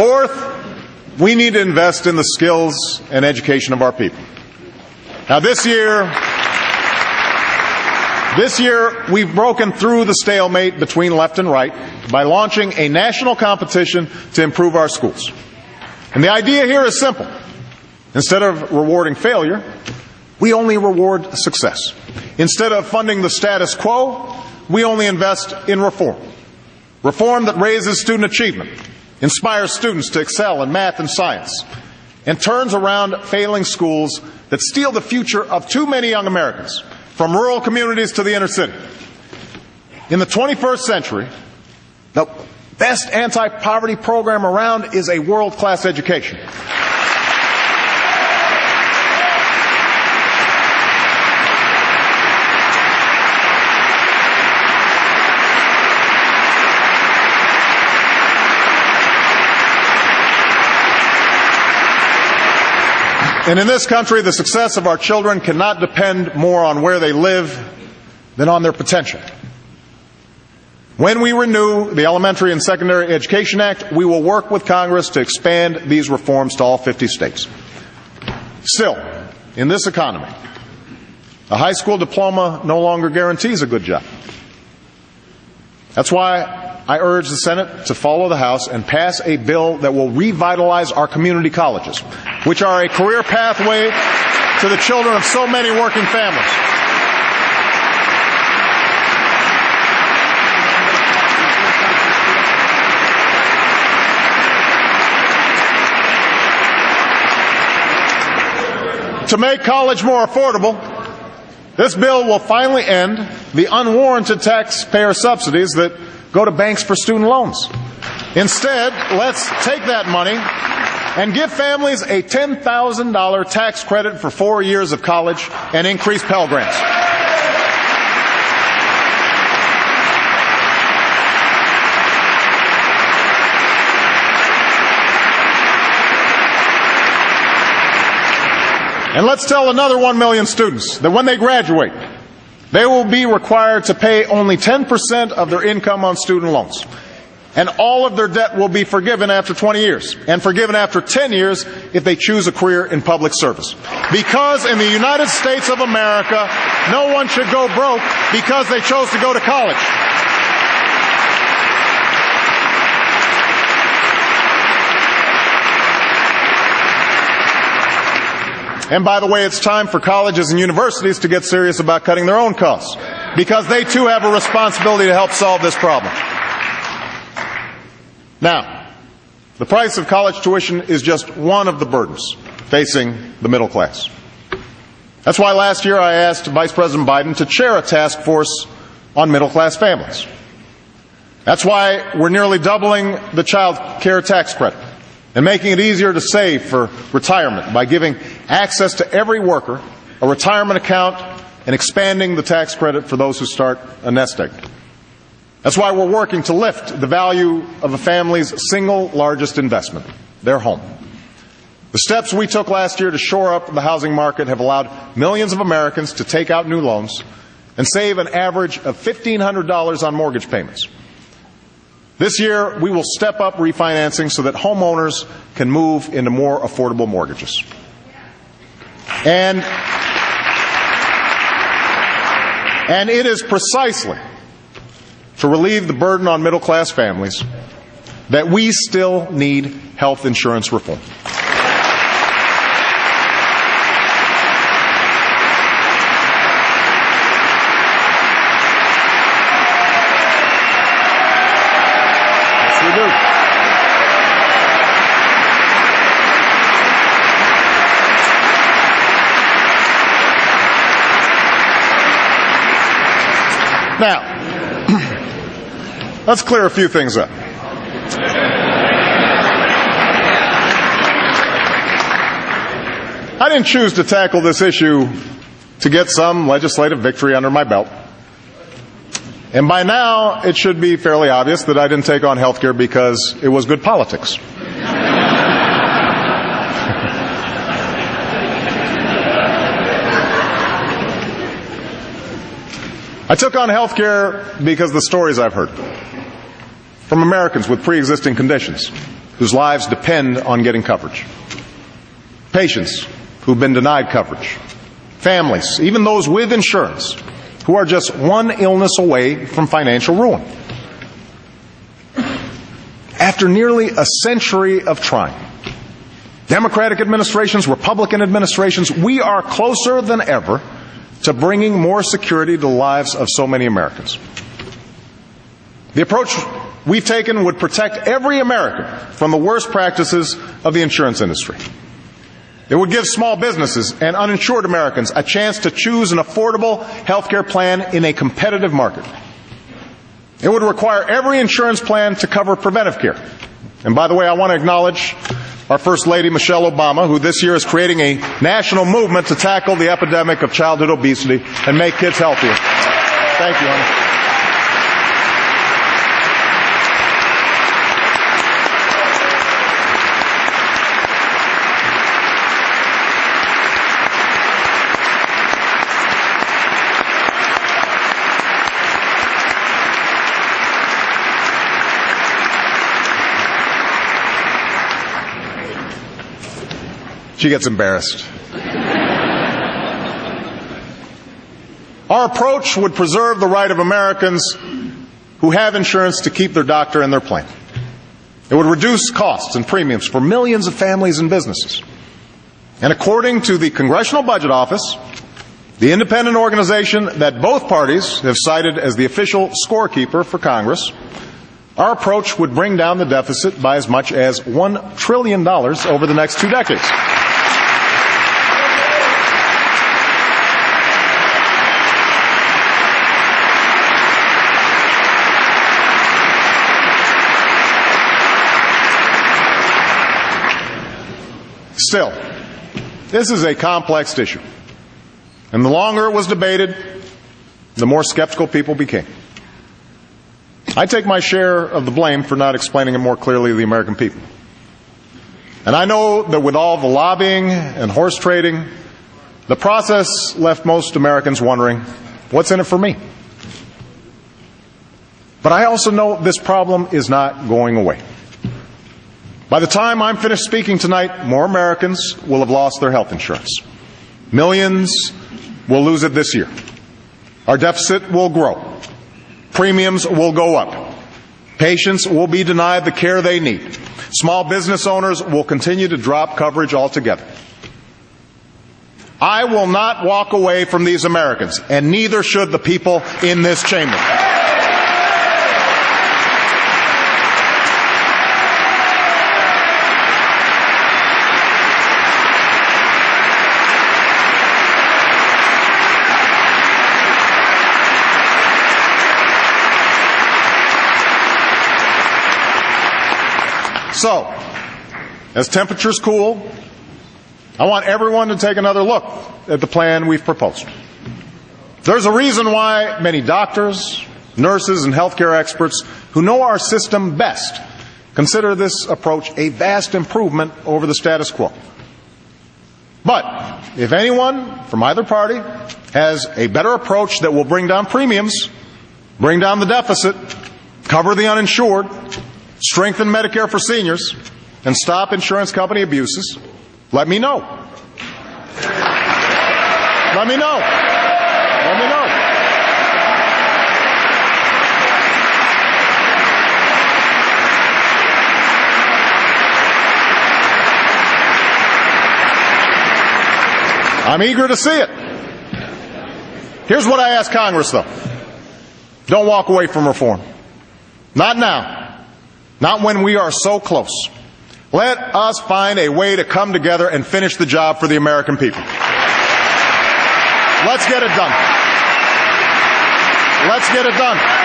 Fourth, we need to invest in the skills and education of our people. Now, this year, we've broken through the stalemate between left and right by launching a national competition to improve our schools. And the idea here is simple. Instead of rewarding failure, we only reward success. Instead of funding the status quo, we only invest in reform. Reform that raises student achievement, inspires students to excel in math and science, and turns around failing schools that steal the future of too many young Americans, from rural communities to the inner city. In the 21st century, the best anti-poverty program around is a world-class education. And in this country, the success of our children cannot depend more on where they live than on their potential. When we renew the Elementary and Secondary Education Act, we will work with Congress to expand these reforms to all 50 states. Still, in this economy, a high school diploma no longer guarantees a good job. That's why I urge the Senate to follow the House and pass a bill that will revitalize our community colleges, which are a career pathway to the children of so many working families. To make college more affordable, this bill will finally end the unwarranted taxpayer subsidies that go to banks for student loans. Instead, let's take that money and give families a $10,000 tax credit for 4 years of college and increase Pell Grants. And let's tell another 1 million students that when they graduate, they will be required to pay only 10% of their income on student loans. And all of their debt will be forgiven after 20 years, and forgiven after 10 years if they choose a career in public service. Because in the United States of America, no one should go broke because they chose to go to college. And by the way, it's time for colleges and universities to get serious about cutting their own costs, because they too have a responsibility to help solve this problem. Now, the price of college tuition is just one of the burdens facing the middle class. That's why last year I asked Vice President Biden to chair a task force on middle class families. That's why we're nearly doubling the child care tax credit and making it easier to save for retirement by giving access to every worker a retirement account and expanding the tax credit for those who start a nest egg. That's why we're working to lift the value of a family's single largest investment, their home. The steps we took last year to shore up the housing market have allowed millions of Americans to take out new loans and save an average of $1,500 on mortgage payments. This year, we will step up refinancing so that homeowners can move into more affordable mortgages. And it is precisely to relieve the burden on middle-class families that we still need health insurance reform. Yes, we do. Now, let's clear a few things up. I didn't choose to tackle this issue to get some legislative victory under my belt. And by now, it should be fairly obvious that I didn't take on health care because it was good politics. I took on health care because of the stories I've heard from Americans with pre-existing conditions whose lives depend on getting coverage. Patients who've been denied coverage. Families, even those with insurance, who are just one illness away from financial ruin. After nearly a century of trying, Democratic administrations, Republican administrations, we are closer than ever to bringing more security to the lives of so many Americans. The approach we've taken would protect every American from the worst practices of the insurance industry. It would give small businesses and uninsured Americans a chance to choose an affordable health care plan in a competitive market. It would require every insurance plan to cover preventive care. And by the way, I want to acknowledge our First Lady, Michelle Obama, who this year is creating a national movement to tackle the epidemic of childhood obesity and make kids healthier. Thank you, honey. She gets embarrassed. Our approach would preserve the right of Americans who have insurance to keep their doctor and their plan. It would reduce costs and premiums for millions of families and businesses. And according to the Congressional Budget Office, the independent organization that both parties have cited as the official scorekeeper for Congress, our approach would bring down the deficit by as much as $1 trillion over the next 2 decades. Still, this is a complex issue. And the longer it was debated, the more skeptical people became. I take my share of the blame for not explaining it more clearly to the American people. And I know that with all the lobbying and horse trading, the process left most Americans wondering, what's in it for me? But I also know this problem is not going away. By the time I'm finished speaking tonight, more Americans will have lost their health insurance. Millions will lose it this year. Our deficit will grow. Premiums will go up. Patients will be denied the care they need. Small business owners will continue to drop coverage altogether. I will not walk away from these Americans, and neither should the people in this chamber. So, as temperatures cool, I want everyone to take another look at the plan we've proposed. There's a reason why many doctors, nurses, and healthcare experts who know our system best consider this approach a vast improvement over the status quo. But if anyone from either party has a better approach that will bring down premiums, bring down the deficit, cover the uninsured, strengthen Medicare for seniors, and stop insurance company abuses, let me know. Let me know. Let me know. I'm eager to see it. Here's what I ask Congress, though. Don't walk away from reform. Not now. Not when we are so close. Let us find a way to come together and finish the job for the American people. Let's get it done. Let's get it done.